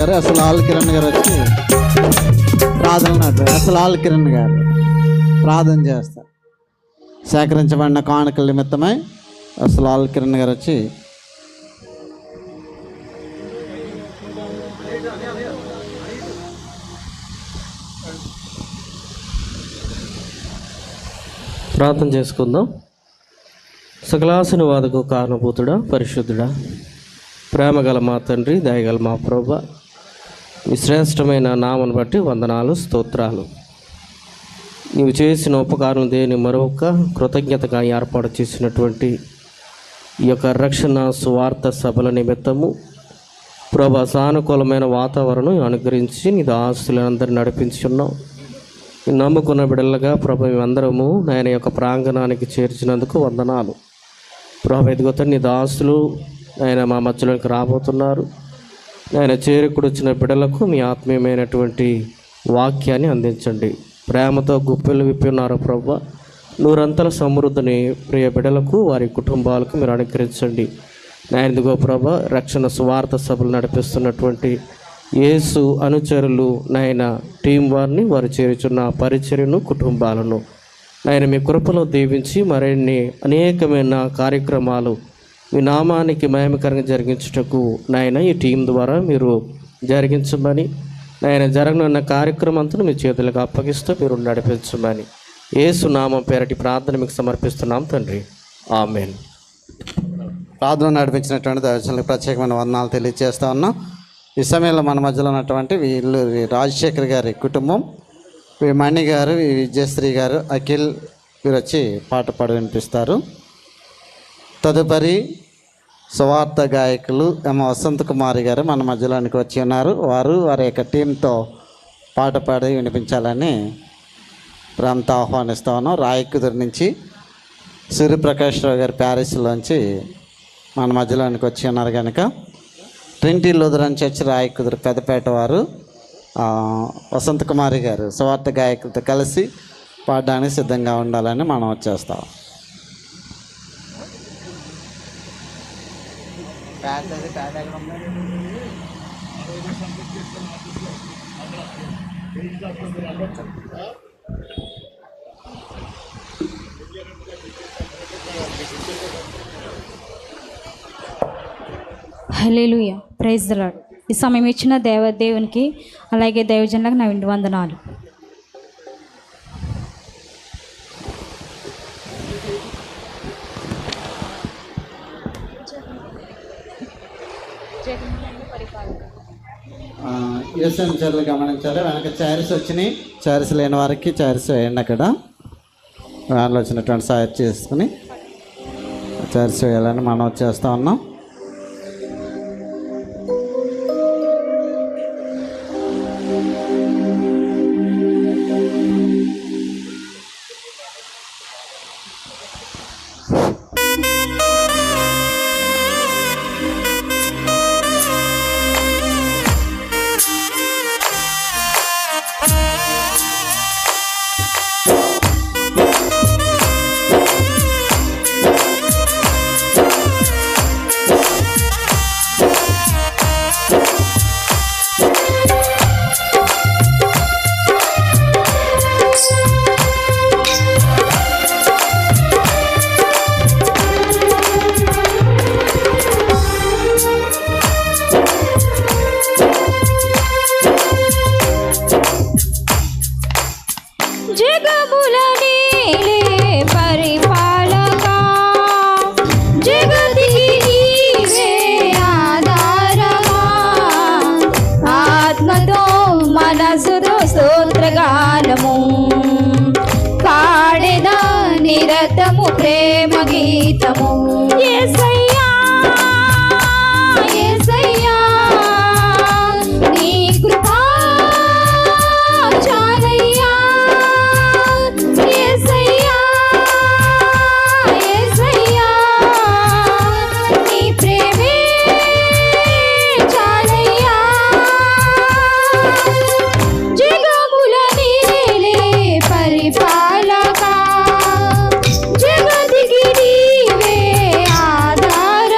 అసలు ఆల్ కిరణ్ గారు వచ్చి కిరణ్ గారు ప్రార్థన చేస్తారు. సేకరించబడిన కానుకల నిమిత్తమై అసలు ఆల్ కిరణ్ గారు వచ్చి ప్రార్థన చేసుకుందాం. సకలాసన వాదకు కారణభూతుడా, పరిశుద్ధుడా, ప్రేమగల మా తండ్రి, దయగల మా ప్రభువా, ఈ శ్రేష్టమైన నామను బట్టి వందనాలు, స్తోత్రాలు. నీవు చేసిన ఉపకారం దేని మరొక కృతజ్ఞతగా ఏర్పాటు చేసినటువంటి ఈ యొక్క రక్షణ సువార్త సభల నిమిత్తము ప్రభా సానుకూలమైన వాతావరణం అనుగ్రహించి నీ దాసులందరినీ నడిపించున్నావు. నమ్ముకున్న బిడ్డలుగా ప్రభు మేమందరము ఆయన యొక్క ప్రాంగణానికి చేర్చినందుకు వందనాలు. ప్రభు ఎదుగుతా నీ దాసులు ఆయన మా మధ్యలోకి రాబోతున్నారు. ఆయన చేరుకుడొచ్చిన బిడ్డలకు మీ ఆత్మీయమైనటువంటి వాక్యాన్ని అందించండి. ప్రేమతో గుప్పెలు విప్పి ఉన్నారు ప్రభు. నూరంతల సమృద్ధిని ప్రియ బిడ్డలకు వారి కుటుంబాలకు మీరు అనుగ్రహించండి. నాయనదిగో ప్రభ రక్షణ సువార్త సభలు నడిపిస్తున్నటువంటి యేసు అనుచరులు నాయన టీం వారిని వారు చేరుచున్న పరిచర్యను కుటుంబాలను నాయన మీ కృపలో దీవించి మరిన్ని అనేకమైన కార్యక్రమాలు మీ నామానికి మహిమకరంగా జరిగించుటకు నాయన ఈ టీం ద్వారా మీరు జరిగించమని నాయన జరగనున్న కార్యక్రమం అంతా మీ చేతులకు అప్పగిస్తూ మీరు నడిపించమని యేసు నామం పేరటి ప్రార్థన మీకు సమర్పిస్తున్నాం తండ్రి, ఆమేన్. ప్రార్థన నడిపించినటువంటి దర్శనలకు ప్రత్యేకమైన వందనాలు తెలియజేస్తా ఉన్నాం. ఈ సమయంలో మన మధ్యలో ఉన్నటువంటి వీళ్ళు రాజశేఖర్ గారి కుటుంబం, మణి గారు, విజయశ్రీ గారు, అఖిల్ వీరు వచ్చి పాట పాడి వినిపిస్తారు. తదుపరి సువార్త గాయకులు వసంత్ కుమారి గారు మన మధ్యలోనికి వచ్చి ఉన్నారు. వారి యొక్క టీంతో పాట పాడి వినిపించాలని ప్రేమతో ఆహ్వానిస్తా ఉన్నాం. రాయకుదురు నుంచి సూర్యప్రకాష్ రావు గారు ప్యారిస్లోంచి మన మధ్యలోనికి వచ్చి ఉన్నారు కనుక Trinity Lutheran church Rayakuduru Peddapeta వారు వసంత్ కుమారి గారు సువార్త గాయకులతో కలిసి పాడడానికి సిద్ధంగా ఉండాలని మనం వచ్చేస్తాం. హల్లెలూయా, ప్రైజ్ ది లార్డ్. ఈ సమయం ఇచ్చిన దేవునికి అలాగే దైవజనులకు నా విందు వందనాలు. యూఎస్ఎన్ చర్యలు గమనించాలి. వెనక చైర్స్ వచ్చినాయి. చైర్స్ లేని వారికి చైర్స్ వేయండి. అక్కడ వ్యాన్లో వచ్చినటువంటి సాయం చేసుకుని చైర్స్ వేయాలని మనం వచ్చేస్తూ ఉన్నాం. పాడెదా నిరతము ప్రేమ గీతము. యేసయ్యా యేసయ్యా నీ కృపా చాలయ్యా. యేసయ్యా యేసయ్యా నీ ప్రేమే చాలయ్యా. జగముల నీలే పరిపాలక జగతికి నీవే ఆధారమా.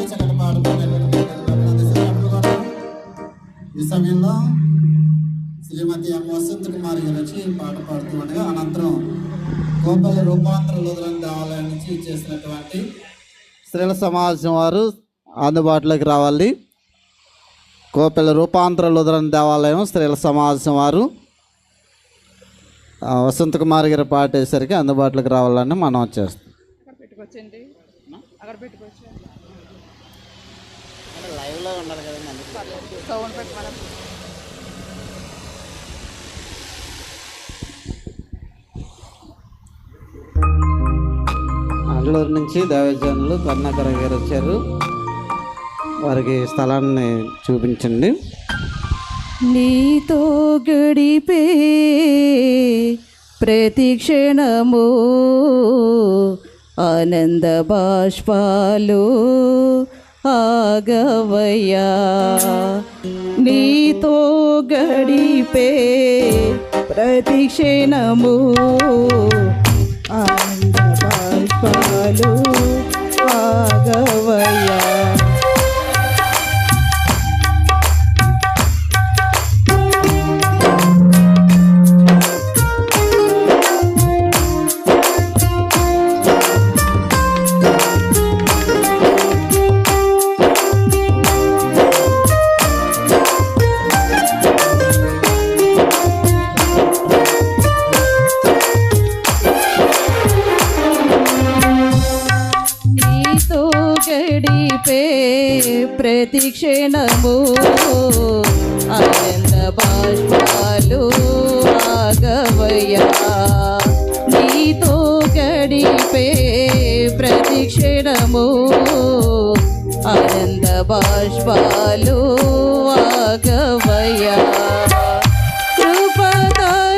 చక్కటి పాట ఈ సమయంలో శ్రీమతి ఎం వసంత కుమార్ గారు వచ్చి పాట పాడుతూ ఉండగా అనంతరం కోపల రూపాంతర లుథరన్ దేవాలయం నుంచి చేసినటువంటి స్త్రీల సమాజం వారు అందుబాటులోకి రావాలి. కోపల రూపాంతర లుథరన్ దేవాలయం స్త్రీల సమాజం వారు వసంత కుమార్ గారి పాట వేసరికి అందుబాటులోకి రావాలని మనం చేస్తాం. లైవ్లో ఉండాలి కదండి. అల్లూరు నుంచి దైవజనులు కరుణాకర్ గారు వచ్చారు. వారికి స్థలాన్ని చూపించండి. నీతో గడిపే ప్రతి క్షణము ఆనంద బాష్పాలు ఆగవయ్యా. నీతో గడిపే ప్రతి క్షణము ఆనంద బాష్పాలు ఆగవయ్యా. ప్రతి క్షణము ఆనంద బాష్పాలు ఆగవయ్యా. నీతో గడిపే ప్రతి క్షణము ఆనంద బాష్పాలు ఆగవయ్యా. కృపతలంచగా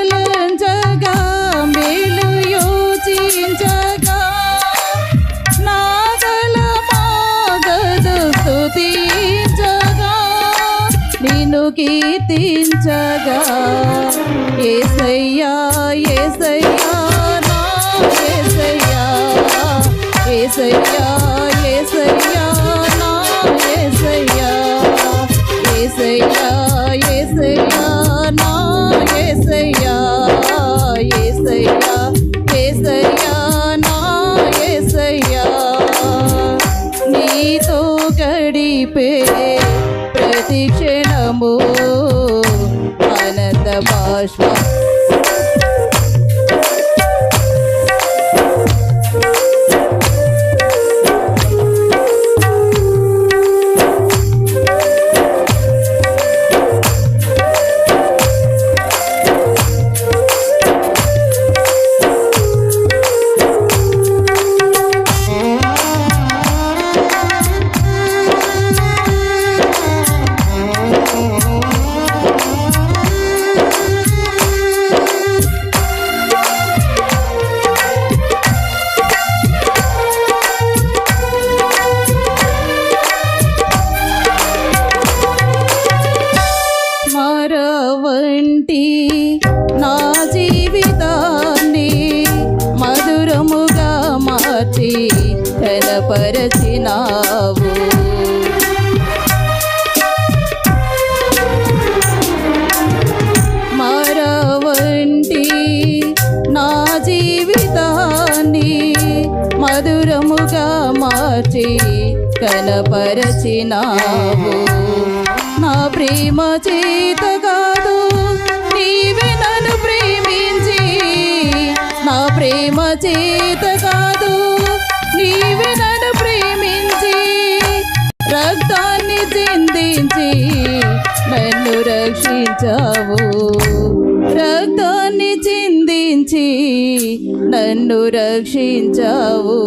మేలు యోచించగా నిన్ను కీర్తించగా యేసయ్యా యేసయ్యా నా యేసయ్యా యేసయ్యా యేసయ్యా నా యేసయ్యా యేసయ్యా యేసయ్యా నా యేసయ్యా యేసయ్యా యేసయ్యా నా యేసయ్యా. నీతో గడిపే ప్రతి క్షణము ఆనంద బాష్ప వంటి నా జీవితాన్ని మధురముగా మార్చి ఘనపరచినావు. మరవంటి నా జీవితాన్ని మధురముగా మార్చి కనపరచినావు. నా ప్రేమ చేత కాదు నీవే నన్ను ప్రేమించి, నా ప్రేమ చేత కాదు నీవే నన్ను ప్రేమించి, రక్తాన్ని చిందించి నన్ను రక్షించావు. రక్తాన్ని చిందించి నన్ను రక్షించావు.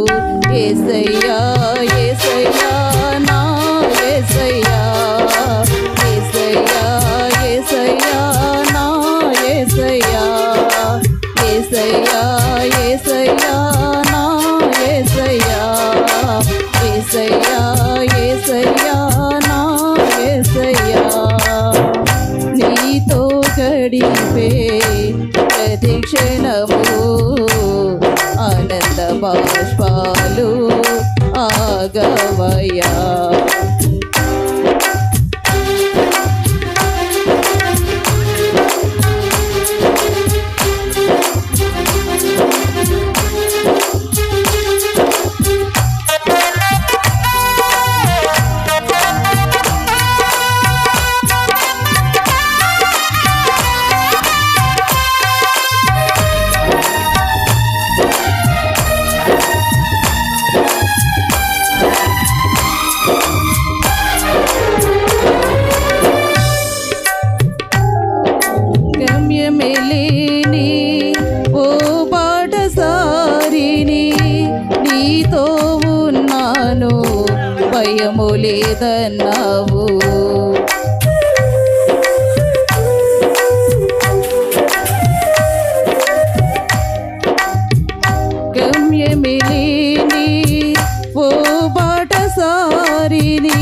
యేసయ్యా యేసయ్యా నా యేసయ్యా యేసయ్యా యేసయ్యా నా యేసయ్యా యేసయ్యా యేసయ్యా నా యేసయ్యా యేసయ్యా యేసయ్యా నా యేసయ్యా. నీతో గడిపే ప్రతి క్షణము ఆనంద బాష్పాలు ఆగవయ్యా. గమ్యమెలేని ఓ బాటసారిని, నీతో ఉన్నాను భయము లేదన్నావు. గమ్యమెలేని ఓ బాటసారిని,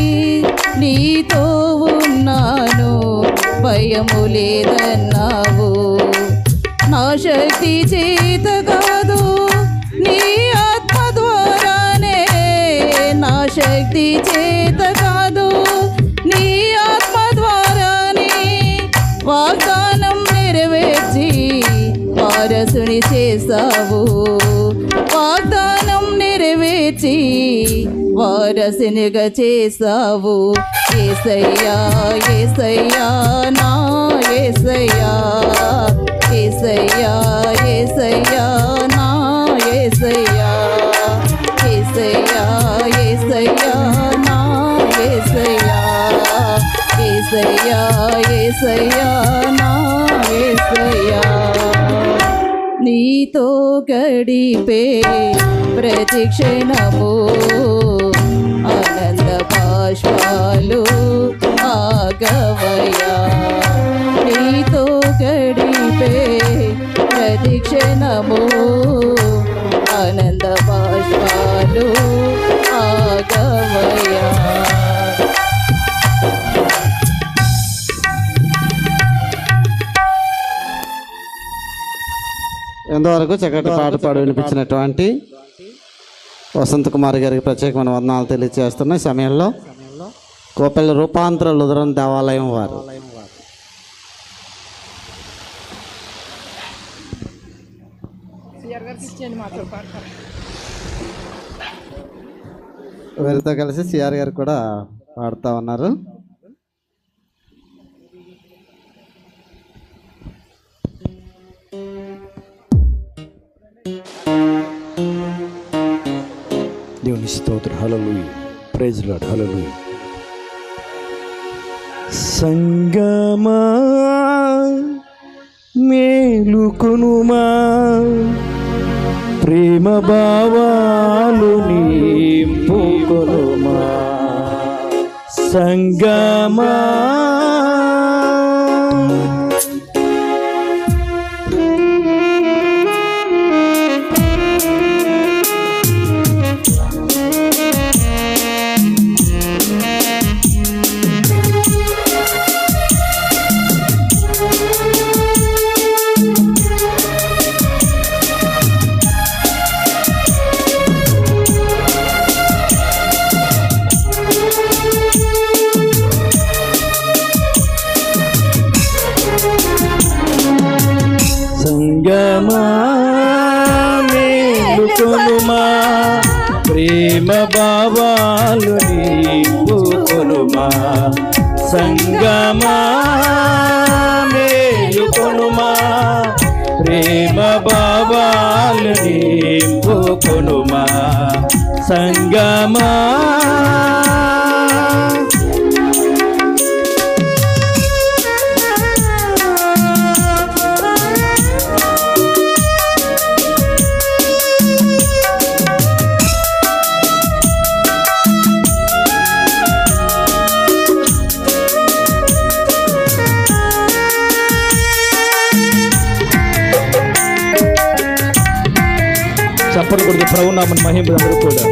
నీతో ఉన్నాను భయము లేదన్నావు. నా శక్తి చేత కాదు నీ ఆత్మ ద్వారానే, నా శక్తి చేత కాదు నీ ఆత్మ ద్వారానే వాగ్దానం నెరవేర్చి వారసుని చేసావు. వాగ్దానం నెరవేర్చి వారసునిగా చేసావు. యేసయ్యా యేసయ్యా నా యేసయ్యా, యేసయ్యా యేసయ్యా నా యేసయ్యా, యేసయ్యా యేసయ్యా నా యేసయ్యా, యేసయ్యా యేసయ్యా నా యేసయ్యా. నీతో గడిపే ప్రతి క్షణము ఆనంద బాష్పాలు ఆగవయ్యా. నీతో గడిపే ప్రతి క్షణము ఆనంద బాష్పాలు ఆగవయ్యా. ఎంతవరకు చక్కటి పాట పాడి వినిపించినటువంటి వసంత కుమార్ గారికి ప్రత్యేకమైన వందనాలు తెలియజేస్తున్న సమయంలో కోపల్లి రూపాంతర లుథరన్ దేవాలయం వారు వీరితో కలిసి సిఆర్ గారు కూడా పాడుతూ ఉన్నారు. దేవుని స్తోత్రం. హల్లెలూయా. Praise lord. హల్లెలూయా. సంగమా మేలుకొనుమా, ప్రేమ భావాలు నింపుకొనుమా. సంగమా సంగమా మేలుకొనుమా, ప్రేమ భావాలు నింపుకొనుమా. సంగమా మేలుకొనుమా, ప్రేమ భావాలు నింపుకొనుమా. సంగమా చప్పట్లు కొడుతూ ప్రభు నామమున మహిమ అందరూ కూడా.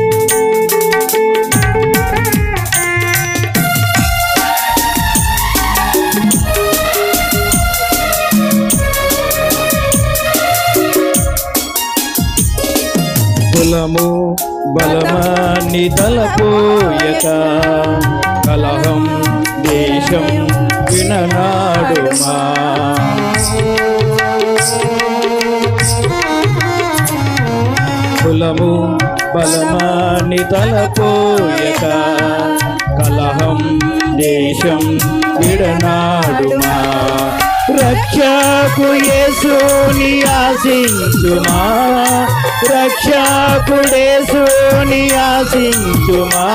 కులము బలమాన్ని తలపోయక కలహం దేశం విననాడుమా. కులము బలమాన్ని తలపోయక కలహం దేశం విడనాడుమా. రక్షకు యేసుని ఆశించుమా, రక్షకుడేసుని ఆశించుమా.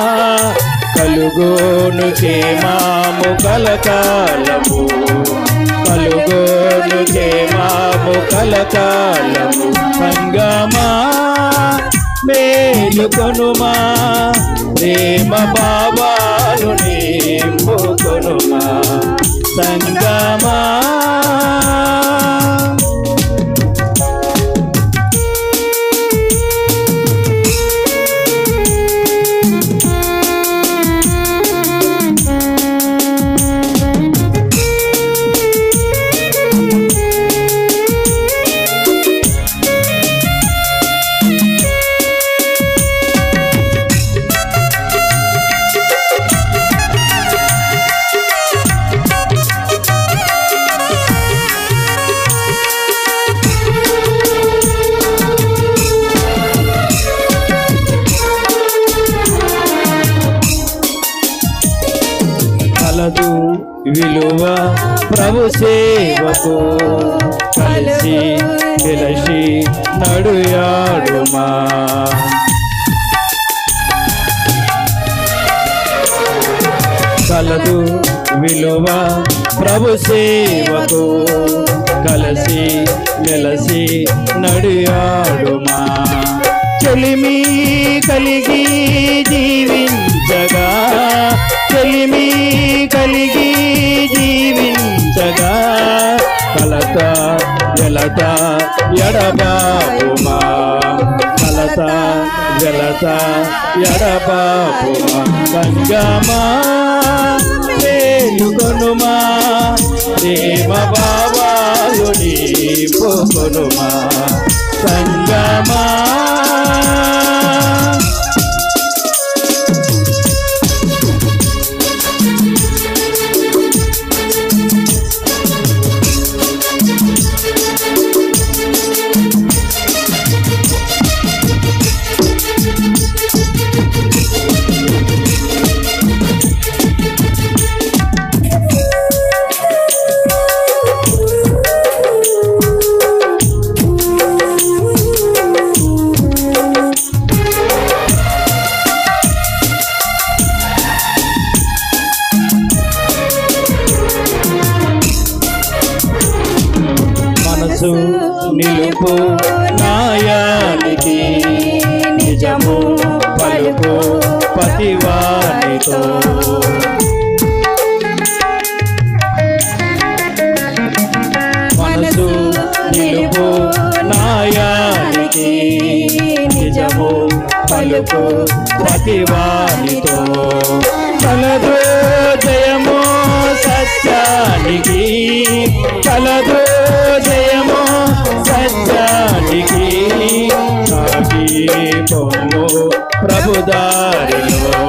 కలుగోను క్షేమము కలకాలము, కలుగోను క్షేమము కలకాలము. సంగమా మేలుకొనుమా, ప్రేమ భావాలు నింపుకొనుమా. సంగమా కలదు విలువ ప్రభు సేవకు, కలిసి వెలసి నడుయాడుమా. కలదు విలువ ప్రభు సేవకు, కలిసి వెలసి నడుయాడుమా. చెలిమి కలిగి జీవించగా, చెలిమి కలిగి జీవించగా. కలత వెలత ఎడబాపుమా, కలత వెలత ఎడబాపుమా. సంగమా మేలుకొనుమా, ప్రేమ భావాలు నింపుకొనుమా. సంగమా మనసు నిలుపు నాయానికి, నిజము పలుకు పతివానితో. మనసు నిలుపు నాయానికి, నిజము పలుకు పతివానితో. కలదు జయము సత్యానికి, కలదు జయము సత్యానికి. సాగి పొమ్ము ప్రభుదారిలో,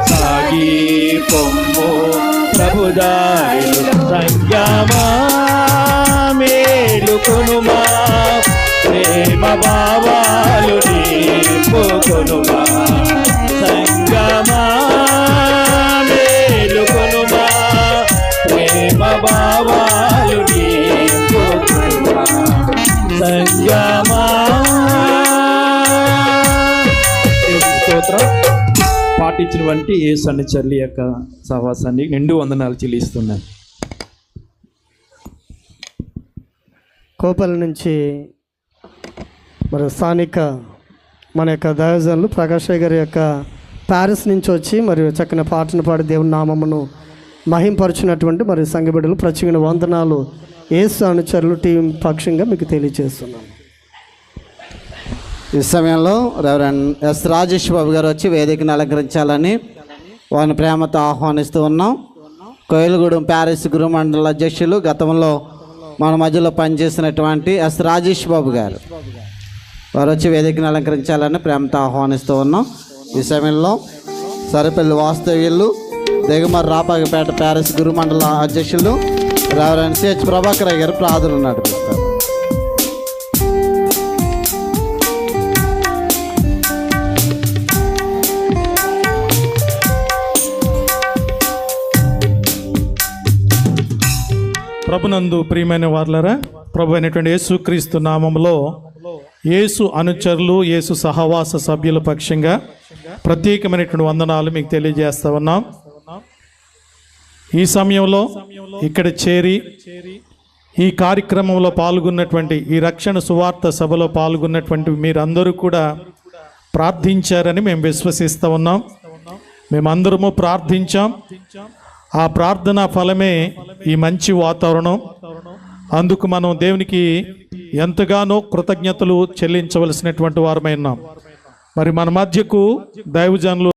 సాగి పొమ్ము ప్రభుదారిలో. సంగమా మేలుకొనుమా, ప్రేమ భావాలు నింపుకొనుమా. సంగమా మేలుకొనుమా, ప్రేమ భావాలు నింపుకొనుమా. సంగమా. స్తోత్రం. పాటించినటువంటి ఏ సన్నిచర్లి యొక్క సహవాసాన్ని నిండు వందనాలు చెల్లిస్తున్నాను. కోపల నుంచి మరి స్థానిక మన యొక్క దైవజనులు ప్రకాష్ గారి యొక్క ప్యారిస్ నుంచి వచ్చి మరియు చక్కని పాటను పాడి దేవుని నామమును మహింపరుచినటువంటి మరి సంఘ బిడ్డలు ప్రత్యేక వందనాలు యేసు అనుచరులు టీం పక్షంగా మీకు తెలియజేస్తున్నాను. ఈ సమయంలో రెవరెండ్ ఎస్ రాజేష్ బాబు గారు వచ్చి వేదికను అలంకరించాలని వారిని ప్రేమతో ఆహ్వానిస్తూ ఉన్నాం. కోయిలగూడెం ప్యారిస్ గురుమండల అధ్యక్షులు, గతంలో మన మధ్యలో పనిచేసినటువంటి ఎస్ రాజేష్ బాబు గారు. వారు వచ్చి వేదికను అలంకరించాలని ప్రేమతో ఆహ్వానిస్తూ ఉన్నాం. ఈ సమయంలో సరిపల్లి వాస్తవ్యులు దిగుమరి రాపాకపేట ప్యారిస్ గురుమండల అధ్యక్షులు రెవరెండ్ సిహెచ్ ప్రభాకర్ గారు ప్రార్థనలు నడిపిస్తారు. ప్రభునందు ప్రియమైన వార్లరా, ప్రభు అయినటువంటి యేసుక్రీస్తు నామంలో యేసు అనుచరులు, యేసు సహవాస సభ్యుల పక్షంగా ప్రత్యేకమైనటువంటి వందనాలు మీకు తెలియజేస్తా ఉన్నాం. ఈ సమయంలో ఇక్కడ చేరి ఈ కార్యక్రమంలో పాల్గొన్నటువంటి, ఈ రక్షణ సువార్త సభలో పాల్గొన్నటువంటి మీరందరూ కూడా ప్రార్థించారని మేము విశ్వసిస్తూ ఉన్నాం. మేమందరము ప్రార్థించాం. ఆ ప్రార్థన ఫలమే ఈ మంచి వాతావరణం. అందుకు మనం దేవునికి ఎంతగానో కృతజ్ఞతలు చెల్లించవలసినటువంటి వారమై ఉన్నాం. మరి మన మధ్యకు దైవజనులు